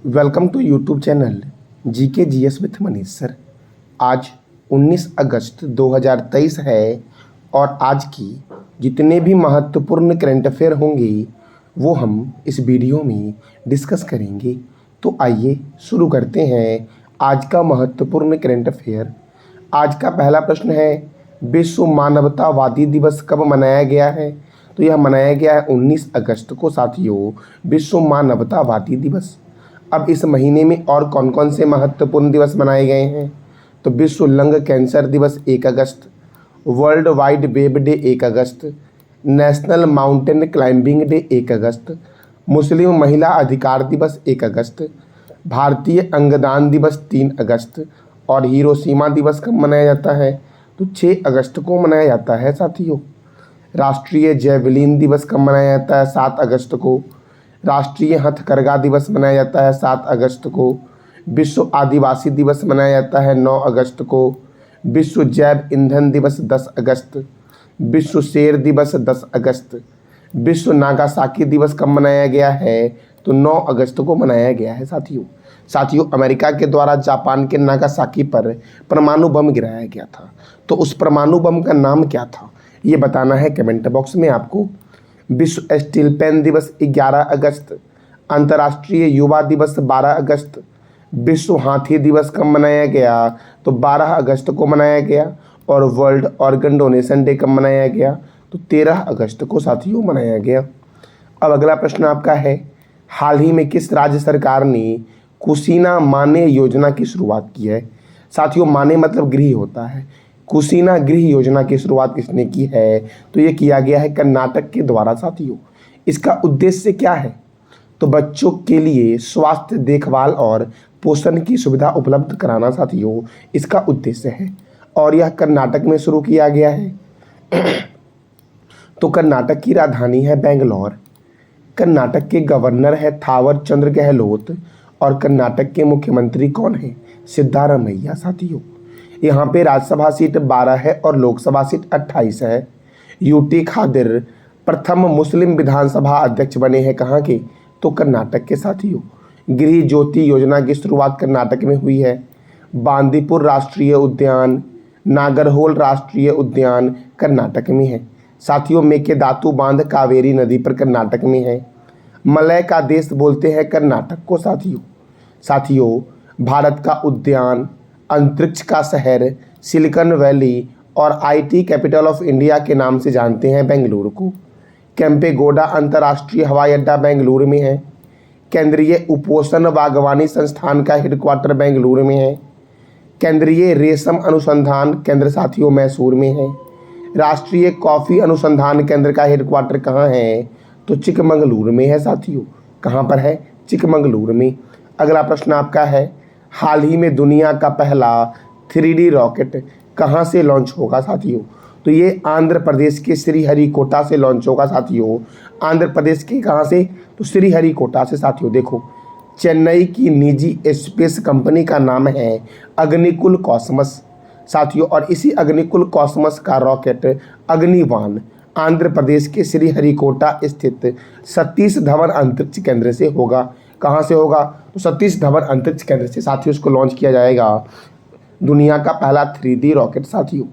Welcome to YouTube channel GK GS with Manish sir. आज 19 अगस्त 2023 है और आज की जितने भी महत्वपूर्ण करंट अफेयर होंगे वो हम इस वीडियो में डिस्कस करेंगे। तो आइए शुरू करते हैं आज का महत्वपूर्ण करंट अफेयर। आज का पहला प्रश्न है, विश्व मानवतावादी दिवस कब मनाया गया है? तो यह मनाया गया है 19 अगस्त को साथियों, विश्व मानवतावादी दिवस। अब इस महीने में और कौन कौन से महत्वपूर्ण दिवस मनाए गए हैं? तो विश्व लंग कैंसर दिवस 1 अगस्त, वर्ल्ड वाइड वेब डे 1 अगस्त, नेशनल माउंटेन क्लाइंबिंग डे 1 अगस्त, मुस्लिम महिला अधिकार दिवस 1 अगस्त, भारतीय अंगदान दिवस 3 अगस्त और हिरोशिमा दिवस कब मनाया जाता है? तो 6 अगस्त को मनाया जाता है साथियों। राष्ट्रीय जैवलिन दिवस कब मनाया जाता है? 7 अगस्त को। राष्ट्रीय हथकरघा दिवस मनाया जाता है 7 अगस्त को। विश्व आदिवासी दिवस मनाया जाता है 9 अगस्त को। विश्व जैव ईंधन दिवस 10 अगस्त। विश्व शेर दिवस 10 अगस्त। विश्व नागासाकी दिवस कब मनाया गया है? तो 9 अगस्त को मनाया गया है साथियों। अमेरिका के द्वारा जापान के नागासाकी पर परमाणु बम गिराया गया था, तो उस परमाणु बम का नाम क्या था ये बताना है कमेंट बॉक्स में आपको। विश्व स्टील पेन दिवस 11 अगस्त। अंतर्राष्ट्रीय युवा दिवस 12 अगस्त। विश्व हाथी दिवस कब मनाया गया? तो 12 अगस्त को मनाया गया। और वर्ल्ड ऑर्गन डोनेशन डे कब मनाया गया? तो 13 अगस्त को साथियों मनाया गया। अब अगला प्रश्न आपका है, हाल ही में किस राज्य सरकार ने कुशीना माने योजना की शुरुआत की है? साथियों, माने मतलब गृह होता है। कुशीना गृह योजना की शुरुआत किसने की है? तो ये किया गया है कर्नाटक के द्वारा साथियों। इसका उद्देश्य क्या है? तो बच्चों के लिए स्वास्थ्य देखभाल और पोषण की सुविधा उपलब्ध कराना साथियों इसका उद्देश्य है और यह कर्नाटक में शुरू किया गया है। तो कर्नाटक की राजधानी है बेंगलोर। कर्नाटक के गवर्नर है थावर चंद्र गहलोत और कर्नाटक के मुख्यमंत्री कौन है? सिद्धारमैया साथियों। यहाँ पे राज्यसभा सीट 12 है और लोकसभा सीट 28 है। यूटी खादिर प्रथम मुस्लिम विधानसभा अध्यक्ष बने हैं कहाँ के? तो कर्नाटक के साथियों। गृह ज्योति योजना की शुरुआत कर्नाटक में हुई है। बांदीपुर राष्ट्रीय उद्यान, नागरहोल राष्ट्रीय उद्यान कर्नाटक में है साथियों। मेकेदातु बांध कावेरी नदी पर कर्नाटक में है। मलय का देश बोलते हैं कर्नाटक को साथियों। भारत का उद्यान, अंतरिक्ष का शहर, सिलिकॉन वैली और आईटी कैपिटल ऑफ इंडिया के नाम से जानते हैं बेंगलुरु को। केम्पेगौड़ा अंतर्राष्ट्रीय हवाई अड्डा बेंगलुरु में है। केंद्रीय उपोषण बागवानी संस्थान का हेडक्वार्टर बेंगलुरु में है। केंद्रीय रेशम अनुसंधान केंद्र साथियों मैसूर में है। राष्ट्रीय कॉफ़ी अनुसंधान केंद्र का हेडक्वार्टर कहाँ है? तो चिकमंगलुरु में है साथियों। कहाँ पर है? चिकमंगलुरु में। अगला प्रश्न आपका है, हाल ही में दुनिया का पहला 3D रॉकेट कहाँ से लॉन्च होगा साथियों? तो ये आंध्र प्रदेश के श्रीहरिकोटा से लॉन्च होगा साथियों। आंध्र प्रदेश के कहाँ से? तो श्रीहरिकोटा से साथियों। देखो, चेन्नई की निजी स्पेस कंपनी का नाम है अग्निकुल कॉस्मस साथियों और इसी अग्निकुल कॉस्मस का रॉकेट अग्निवान आंध्र प्रदेश के श्रीहरिकोटा स्थित सतीश धवन अंतरिक्ष केंद्र से होगा। कहाँ से होगा? तो सतीश धवन अंतरिक्ष केंद्र से साथियों इसको लॉन्च किया जाएगा, दुनिया का पहला 3D रॉकेट साथियों।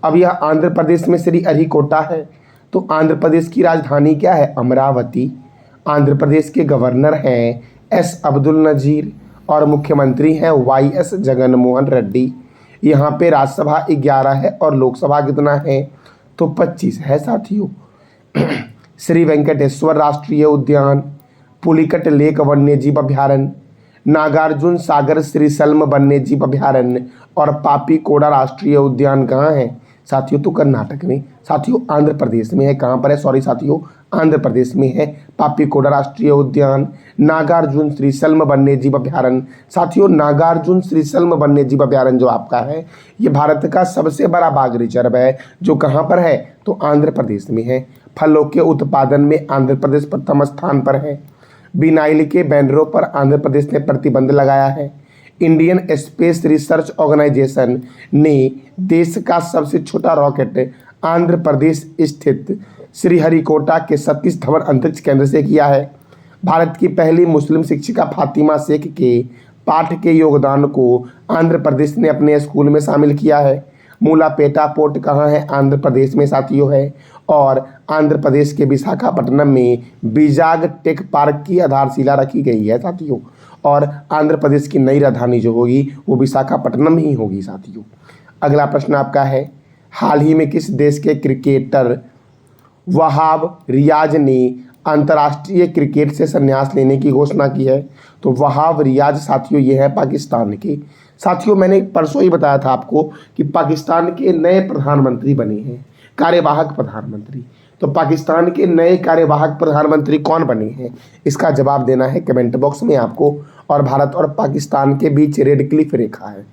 अब यह आंध्र प्रदेश में श्रीहरिकोटा है। तो आंध्र प्रदेश की राजधानी क्या है? अमरावती। आंध्र प्रदेश के गवर्नर हैं एस अब्दुल नजीर और मुख्यमंत्री हैं YS जगनमोहन रेड्डी। यहाँ पे राज्यसभा 11 है और लोकसभा कितना है? तो 25 है साथियों। श्री वेंकटेश्वर राष्ट्रीय उद्यान, पुलिकट लेक वन्यजीव अभ्यारण्य, नागार्जुन सागर श्रीशल्म वन्यजीव अभ्यारण्य और पापीकोड़ा राष्ट्रीय उद्यान कहाँ है साथियों? तो कर्नाटक में। साथियों आंध्र प्रदेश में है। कहाँ पर है? सॉरी साथियों, आंध्र प्रदेश में है पापीकोड़ा राष्ट्रीय उद्यान, नागार्जुन श्रीशल्म वन्यजीव अभ्यारण्य। साथियों, नागार्जुन श्रीशल्म वन्यजीव अभ्यारण्य जो आपका है ये भारत का सबसे बड़ा बाघ रिजर्व है जो कहाँ पर है? तो आंध्र प्रदेश में है। फलों के उत्पादन में आंध्र प्रदेश प्रथम स्थान पर है। विनाइल के बैनरों पर आंध्र प्रदेश ने प्रतिबंध लगाया है। इंडियन स्पेस रिसर्च ऑर्गेनाइजेशन ने देश का सबसे छोटा रॉकेट आंध्र प्रदेश स्थित श्रीहरिकोटा के सतीश धवन अंतरिक्ष केंद्र से किया है। भारत की पहली मुस्लिम शिक्षिका फातिमा शेख के पाठ के योगदान को आंध्र प्रदेश ने अपने स्कूल में शामिल किया है। मूलापेटा पोर्ट कहाँ है? आंध्र प्रदेश में साथियों है। और आंध्र प्रदेश के विशाखापट्टनम में विजाग टेक पार्क की आधारशिला रखी गई है साथियों। और आंध्र प्रदेश की नई राजधानी जो होगी वो विशाखापट्टनम ही होगी साथियों। अगला प्रश्न आपका है, हाल ही में किस देश के क्रिकेटर वहाब रियाज ने अंतर्राष्ट्रीय क्रिकेट से संन्यास लेने की घोषणा की है? तो वहाब रियाज साथियों ये है पाकिस्तान के। साथियों मैंने परसों ही बताया था आपको कि पाकिस्तान के नए प्रधानमंत्री बने हैं, कार्यवाहक प्रधानमंत्री। तो पाकिस्तान के नए कार्यवाहक प्रधानमंत्री कौन बने हैं, इसका जवाब देना है कमेंट बॉक्स में आपको। और भारत और पाकिस्तान के बीच रेड क्लिफ रेखा है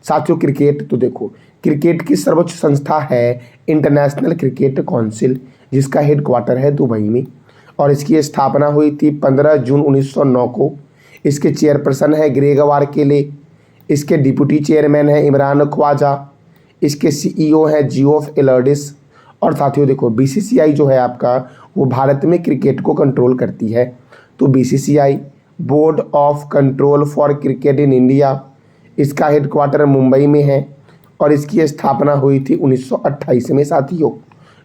साथियों। क्रिकेट तो देखो, क्रिकेट की सर्वोच्च संस्था है इंटरनेशनल क्रिकेट काउंसिल, जिसका हेडक्वार्टर है दुबई में। और इसकी स्थापना हुई थी 15 जून 1909 को। इसके चेयरपर्सन है ग्रेग वारकेले। इसके डिप्टी चेयरमैन है इमरान ख्वाजा। इसके सीईओ है जियोफ एलर्डिस। और साथियों देखो, बीसीसीआई जो है आपका वो भारत में क्रिकेट को कंट्रोल करती है। तो BCCI board of control for cricket in India, इसका हेडक्वार्टर मुंबई में है। और इसकी स्थापना हुई थी 1928 में साथियों।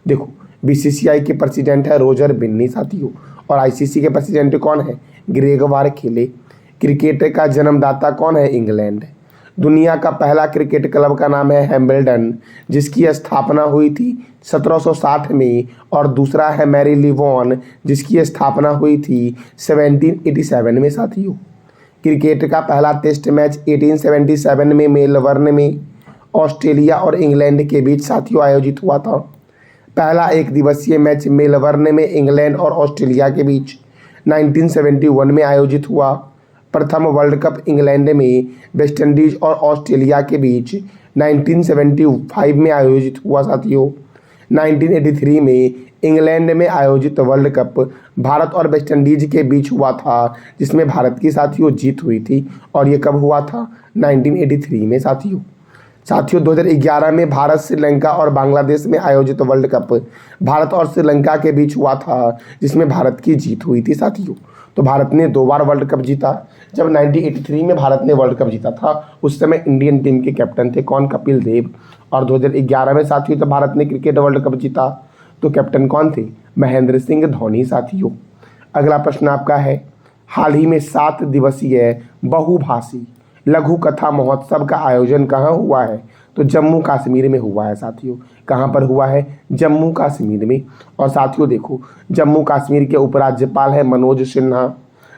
देखो, बीसीसीआई के प्रेसिडेंट है रोजर बिन्नी साथियों। और आईसीसी के प्रेसिडेंट कौन है? ग्रेग वारकेले। क्रिकेट का जन्मदाता कौन है? इंग्लैंड। दुनिया का पहला क्रिकेट क्लब का नाम है हैम्बल्डन, जिसकी स्थापना हुई थी 1760 में। और दूसरा है मैरी लिवॉन, जिसकी स्थापना हुई थी 1787 में साथियों। क्रिकेट का पहला टेस्ट मैच 1877 में मेलबर्न में ऑस्ट्रेलिया और इंग्लैंड के बीच साथियों आयोजित हुआ था। पहला एक दिवसीय मैच मेलबर्न में इंग्लैंड और ऑस्ट्रेलिया के बीच 1971 में आयोजित हुआ। प्रथम वर्ल्ड कप इंग्लैंड में वेस्टइंडीज और ऑस्ट्रेलिया के बीच 1975 में आयोजित हुआ साथियों। 1983 में इंग्लैंड में आयोजित वर्ल्ड कप भारत और वेस्टइंडीज के बीच हुआ था, जिसमें भारत की साथियों जीत हुई थी। और ये कब हुआ था? 1983 में साथियों। 2011 में भारत, श्रीलंका और बांग्लादेश में आयोजित वर्ल्ड कप भारत और श्रीलंका के बीच हुआ था, जिसमें भारत की जीत हुई थी साथियों। तो भारत ने 2 बार वर्ल्ड कप जीता। जब 1983 में भारत ने वर्ल्ड कप जीता था उस समय इंडियन टीम के कैप्टन थे कौन? कपिल देव। और 2011 में साथियों जब भारत ने क्रिकेट वर्ल्ड कप जीता तो कैप्टन कौन थे? महेंद्र सिंह धोनी साथियों। अगला प्रश्न आपका है, हाल ही में 7 दिवसीय बहुभाषी लघु कथा महोत्सव का आयोजन कहाँ हुआ है? तो जम्मू कश्मीर में हुआ है साथियों। कहाँ पर हुआ है? जम्मू कश्मीर में। और साथियों देखो, जम्मू कश्मीर के उपराज्यपाल है मनोज सिन्हा।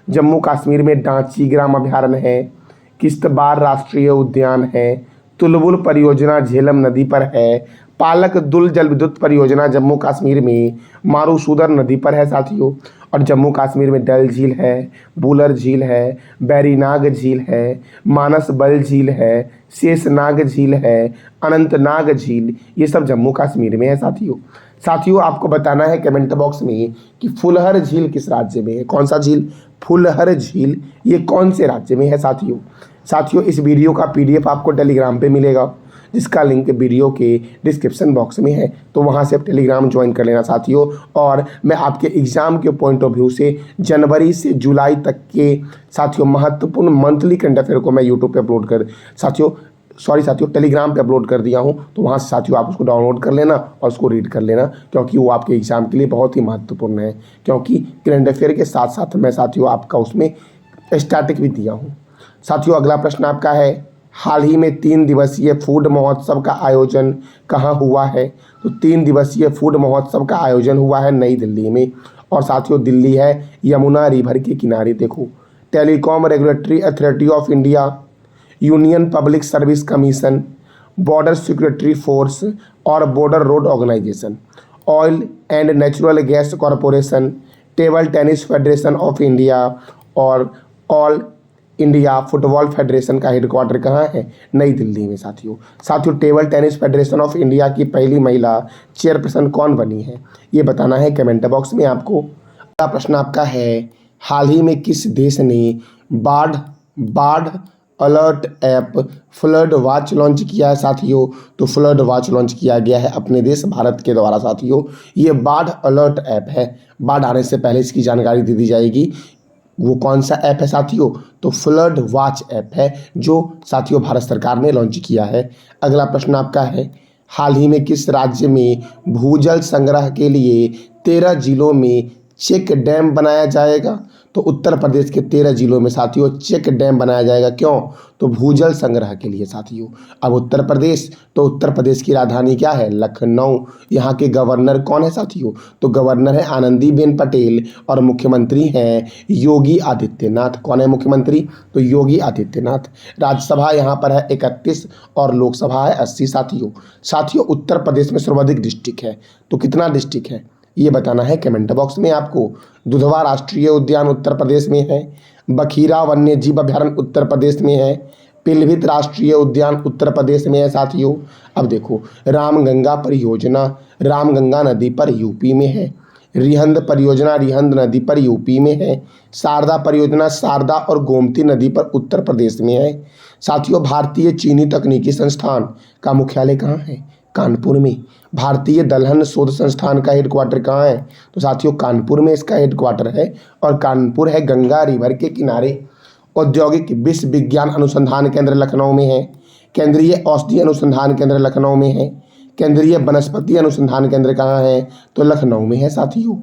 जम्मू कश्मीर में डांची ग्राम अभयारण्य है, किश्तवाड़ राष्ट्रीय उद्यान है, तुलबुल परियोजना झेलम नदी पर है, पालक दुल जल विद्युत परियोजना जम्मू कश्मीर में मारूसूदर नदी पर है साथियों। और जम्मू कश्मीर में डल झील है, बुलर झील है, बैरीनाग झील है, मानस बल झील है, शेषनाग झील है, अनंतनाग झील, ये सब जम्मू कश्मीर में है साथियों आपको बताना है कमेंट बॉक्स में कि फुलहर झील किस राज्य में है। कौन सा झील? फुलहर झील, ये कौन से राज्य में है साथियों इस वीडियो का पीडीएफ आपको टेलीग्राम पे मिलेगा, जिसका लिंक वीडियो के डिस्क्रिप्शन बॉक्स में है। तो वहाँ से आप टेलीग्राम ज्वाइन कर लेना साथियों। और मैं आपके एग्ज़ाम के पॉइंट ऑफ व्यू से जनवरी से जुलाई तक के साथियों महत्वपूर्ण मंथली करंट अफेयर को मैं यूट्यूब पे अपलोड कर साथियों टेलीग्राम पे अपलोड कर दिया हूँ। तो वहाँ से साथियों आप उसको डाउनलोड कर लेना और उसको रीड कर लेना, क्योंकि वो आपके एग्ज़ाम के लिए बहुत ही महत्वपूर्ण है। क्योंकि करंट अफेयर के साथ साथ मैं साथियों आपका उसमें स्टैटिक भी दिया हूँ साथियों। अगला प्रश्न आपका है, हाल ही में 3 दिवसीय फूड महोत्सव का आयोजन कहाँ हुआ है? तो 3 दिवसीय फूड महोत्सव का आयोजन हुआ है नई दिल्ली में। और साथियों दिल्ली है यमुना रिवर के किनारे। देखो, telecom regulatory authority of India, union public service commission, border security force और border road organisation, oil and natural gas corporation, table tennis federation of India और ऑल इंडिया फुटबॉल फेडरेशन का हेडक्वार्टर कहाँ है? नई दिल्ली में साथियों table tennis federation of India की पहली महिला चेयरपर्सन कौन बनी है? ये बताना है कमेंट बॉक्स में आपको। अगला प्रश्न आपका है, हाल ही में किस देश ने बाढ़ alert app flood watch launch किया है साथियों? तो फ्लड वॉच लॉन्च किया गया है अपने देश भारत के द्वारा साथियों। ये बाढ़ अलर्ट ऐप है। बाढ़ आने से पहले इसकी जानकारी दे दी जाएगी। वो कौन सा ऐप है साथियों? तो फ्लड वॉच ऐप है जो साथियों भारत सरकार ने लॉन्च किया है। अगला प्रश्न आपका है, हाल ही में किस राज्य में भूजल संग्रह के लिए 13 जिलों में चेक डैम बनाया जाएगा? तो उत्तर प्रदेश के 13 जिलों में साथियों चेक डैम बनाया जाएगा। क्यों? तो भूजल संग्रह के लिए साथियों। अब उत्तर प्रदेश, तो उत्तर प्रदेश की राजधानी क्या है? लखनऊ। यहाँ के गवर्नर कौन है साथियों? तो गवर्नर है आनंदीबेन पटेल और मुख्यमंत्री हैं योगी आदित्यनाथ। कौन है मुख्यमंत्री? तो योगी आदित्यनाथ। राज्यसभा यहाँ पर है 31 और लोकसभा है 80 साथियों। साथियों उत्तर प्रदेश में सर्वाधिक डिस्ट्रिक्ट है, तो कितना डिस्ट्रिक्ट है ये बताना है कमेंट बॉक्स में आपको। दुधवा राष्ट्रीय उद्यान उत्तर प्रदेश में है, बखीरा वन्य जीव अभयारण्य उत्तर प्रदेश में है, पीलीभीत राष्ट्रीय उद्यान उत्तर प्रदेश में है साथियों। अब देखो, रामगंगा परियोजना रामगंगा नदी पर यूपी में है, रिहंद परियोजना रिहंद नदी पर यूपी में है, शारदा परियोजना शारदा और गोमती नदी पर उत्तर प्रदेश में है साथियों। भारतीय चीनी तकनीकी संस्थान का मुख्यालय कहाँ है? कानपुर में। भारतीय दलहन शोध संस्थान का हेडक्वार्टर कहाँ है? तो साथियों कानपुर में इसका हेडक्वार्टर है, और कानपुर है गंगा रिवर के किनारे। औद्योगिक विश्व विज्ञान अनुसंधान केंद्र लखनऊ में है, केंद्रीय औषधि अनुसंधान केंद्र लखनऊ में है, केंद्रीय वनस्पति अनुसंधान केंद्र कहाँ है? तो लखनऊ में है साथियों।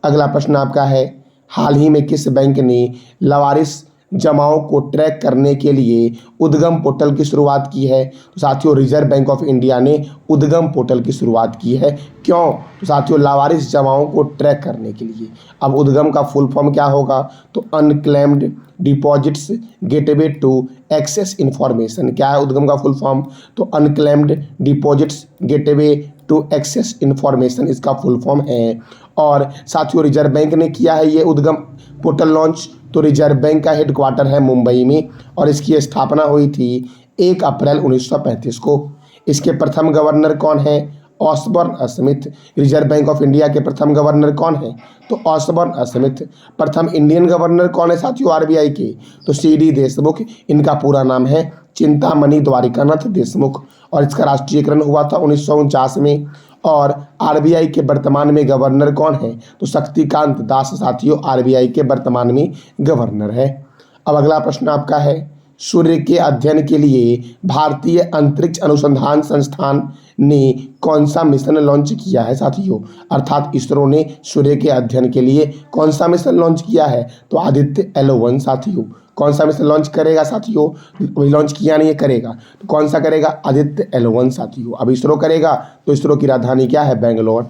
अगला प्रश्न आपका है, हाल ही में किस बैंक ने लवारिस जमाओं को ट्रैक करने के लिए उद्गम पोर्टल की शुरुआत की है? तो साथियों रिजर्व बैंक ऑफ इंडिया ने उद्गम पोर्टल की शुरुआत की है। क्यों? तो साथियों लावारिस जमाओं को ट्रैक करने के लिए। अब उद्गम का फुल फॉर्म क्या होगा? तो unclaimed deposits gateway to access information. क्या है उद्गम का फुल फॉर्म? तो unclaimed deposits gateway to access information इसका फुल फॉर्म है। और साथियों रिजर्व बैंक ने किया है ये उद्गम पोर्टल लॉन्च। तो रिजर्व बैंक का हेडक्वार्टर है मुंबई में, और इसकी स्थापना हुई थी 1 अप्रैल 1935 को। इसके प्रथम गवर्नर कौन है? Osborne Smith. Reserve Bank of India के प्रथम गवर्नर कौन है? तो ऑसबॉर्न स्मिथ। प्रथम इंडियन गवर्नर कौन है साथियों आरबीआई के? तो सीडी देशमुख। इनका पूरा नाम है चिंतामणि द्वारिकानाथ देशमुख, और इसका राष्ट्रीयकरण हुआ था 1949 में। और आरबीआई के वर्तमान में गवर्नर कौन है? तो शक्तिकांत दास साथियों आरबीआई के वर्तमान में गवर्नर है। अब अगला प्रश्न आपका है, सूर्य के अध्ययन के लिए भारतीय अंतरिक्ष अनुसंधान संस्थान ने कौन सा मिशन लॉन्च किया है साथियों? अर्थात इसरो ने सूर्य के अध्ययन के लिए कौन सा मिशन लॉन्च किया है? तो आदित्य L1 साथियों। कौन सा मिशन लॉन्च करेगा साथियों? वही लॉन्च किया नहीं है, करेगा। तो कौन सा करेगा? आदित्य L1 साथियों। अब इसरो करेगा, तो इसरो की राजधानी क्या है? बेंगलोर।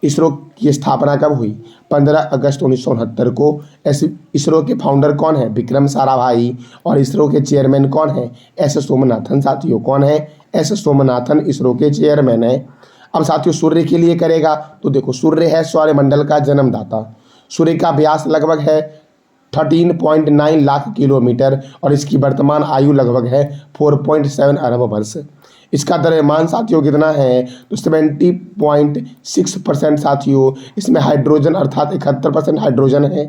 इसरो की स्थापना कब हुई? 15 अगस्त 1969 को। ऐसे इसरो के फाउंडर कौन है? विक्रम साराभाई। और इसरो के चेयरमैन कौन है? एस सोमनाथन साथियों। कौन है? एस सोमनाथन इसरो के चेयरमैन है। अब साथियों सूर्य के लिए करेगा, तो देखो सूर्य है सौरमंडल का जन्मदाता। सूर्य का व्यास लगभग है 13.9 लाख किलोमीटर, और इसकी वर्तमान आयु लगभग है 4.7 अरब वर्ष। इसका द्रव्यमान साथियों कितना है? तो 70.6% साथियों इसमें हाइड्रोजन अर्थात 71% हाइड्रोजन है,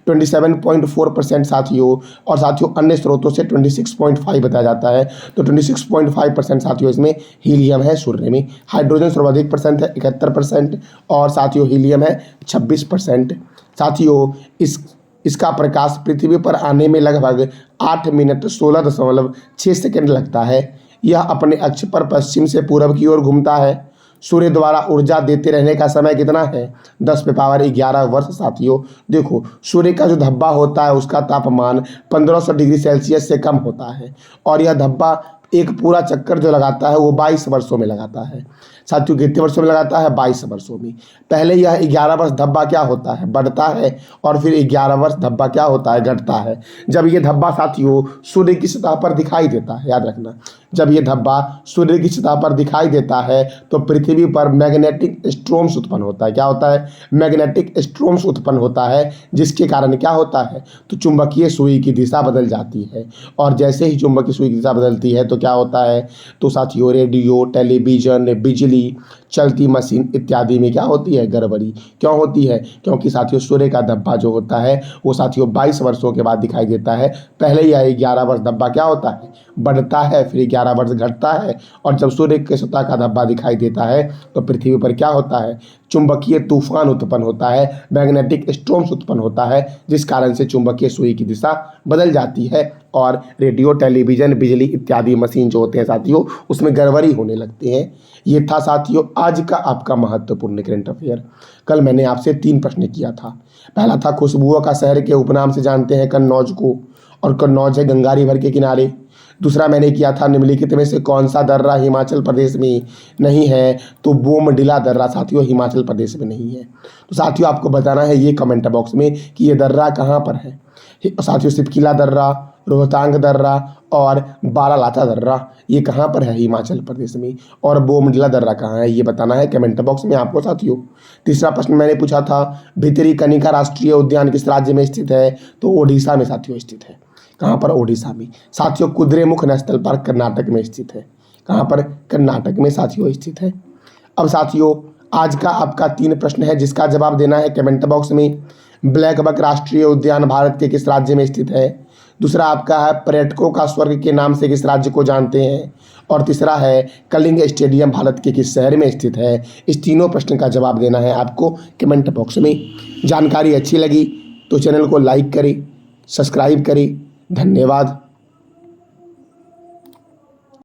27.4% साथियों, और साथियों अन्य स्रोतों से 26.5 बताया जाता है। तो 26.5% साथियों इसमें हीलियम है। सूर्य में हाइड्रोजन सर्वाधिक परसेंट है 71%, और साथियों हीलियम है 26%। साथियों इसका प्रकाश पृथ्वी पर आने में लगभग 8 मिनट 16.6 सेकेंड लगता है। यह अपने अक्ष पर पश्चिम से पूर्व की ओर घूमता है। सूर्य द्वारा ऊर्जा देते रहने का समय कितना है? 10⁻11 वर्ष साथियों। देखो सूर्य का जो धब्बा होता है उसका तापमान 1500 डिग्री सेल्सियस से कम होता है, और यह धब्बा एक पूरा चक्कर जो लगाता है वो 22 वर्षों में लगाता है साथियों। कितने वर्षों में लगाता है? 22 वर्षों में। पहले यह 11 वर्ष धब्बा क्या होता है? बढ़ता है, और फिर 11 वर्ष धब्बा क्या होता है? घटता है। जब ये धब्बा साथियों सूर्य की सतह पर दिखाई देता है, याद रखना, जब ये धब्बा सूर्य की सतह पर दिखाई देता है तो पृथ्वी पर मैग्नेटिक स्ट्रोम्स उत्पन्न होता है। क्या होता है? मैग्नेटिक स्ट्रोम्स उत्पन्न होता है, जिसके कारण क्या होता है? तो चुंबकीय सुई की दिशा बदल जाती है, और जैसे ही चुंबकीय सुई की दिशा बदलती है तो क्या होता है? तो साथियों रेडियो, टेलीविजन, बिजली, चलती मशीन इत्यादि में क्या होती है, गड़बड़ी। क्यों होती है? क्योंकि साथियों सूर्य का धब्बा जो होता है वो साथियों 22 वर्षों के बाद दिखाई देता है। पहले ही 11 वर्ष धब्बा क्या होता है, बढ़ता है, फिर 11 वर्ष घटता है। और जब सूर्य के सतह का धब्बा दिखाई देता है तो पृथ्वी पर क्या होता है, चुंबकीय तूफान उत्पन्न होता है, मैग्नेटिक स्टॉर्म्स उत्पन्न होता है, जिस कारण से चुंबकीय सुई की दिशा बदल जाती है और रेडियो, टेलीविजन, बिजली इत्यादि मशीन जो होते हैं साथियों उसमें गड़बड़ी होने लगती है। ये था साथियों आज का आपका महत्वपूर्ण करंट अफेयर। कल मैंने आपसे 3 प्रश्न किया था। पहला था खुशबुओं का शहर के उपनाम से जानते हैं कन्नौज को, और कन्नौज है गंगा रिवर के किनारे। दूसरा मैंने किया था निम्नलिखित में से कौन सा दर्रा हिमाचल प्रदेश में नहीं है, तो बोमडिला दर्रा साथियों हिमाचल प्रदेश में नहीं है। तो साथियों आपको बताना है ये कमेंट बॉक्स में कि ये दर्रा कहाँ पर है। साथियों सिपकिला दर्रा, रोहतांग दर्रा और बारालाचा दर्रा ये कहाँ पर है, हिमाचल प्रदेश में। और बोमडिला दर्रा कहाँ है ये बताना है कमेंट बॉक्स में आपको साथियों। तीसरा प्रश्न मैंने पूछा था भितरीकनिका राष्ट्रीय उद्यान किस राज्य में स्थित है, तो ओडिशा में साथियों स्थित है। कहाँ पर, ओडिशा में। साथियों कुद्रेमुख नेशनल पार्क कर्नाटक में स्थित है। कहाँ पर, कर्नाटक में साथियों स्थित है। अब साथियों आज का आपका 3 प्रश्न है जिसका जवाब देना है कमेंट बॉक्स में। ब्लैक बक राष्ट्रीय उद्यान भारत के किस राज्य में स्थित है। दूसरा आपका है पर्यटकों का स्वर्ग के नाम से किस राज्य को जानते हैं। और तीसरा है कलिंग स्टेडियम भारत के किस शहर में स्थित है। इस तीनों प्रश्न का जवाब देना है आपको कमेंट बॉक्स में। जानकारी अच्छी लगी तो चैनल को लाइक करें, सब्सक्राइब करें। धन्यवाद।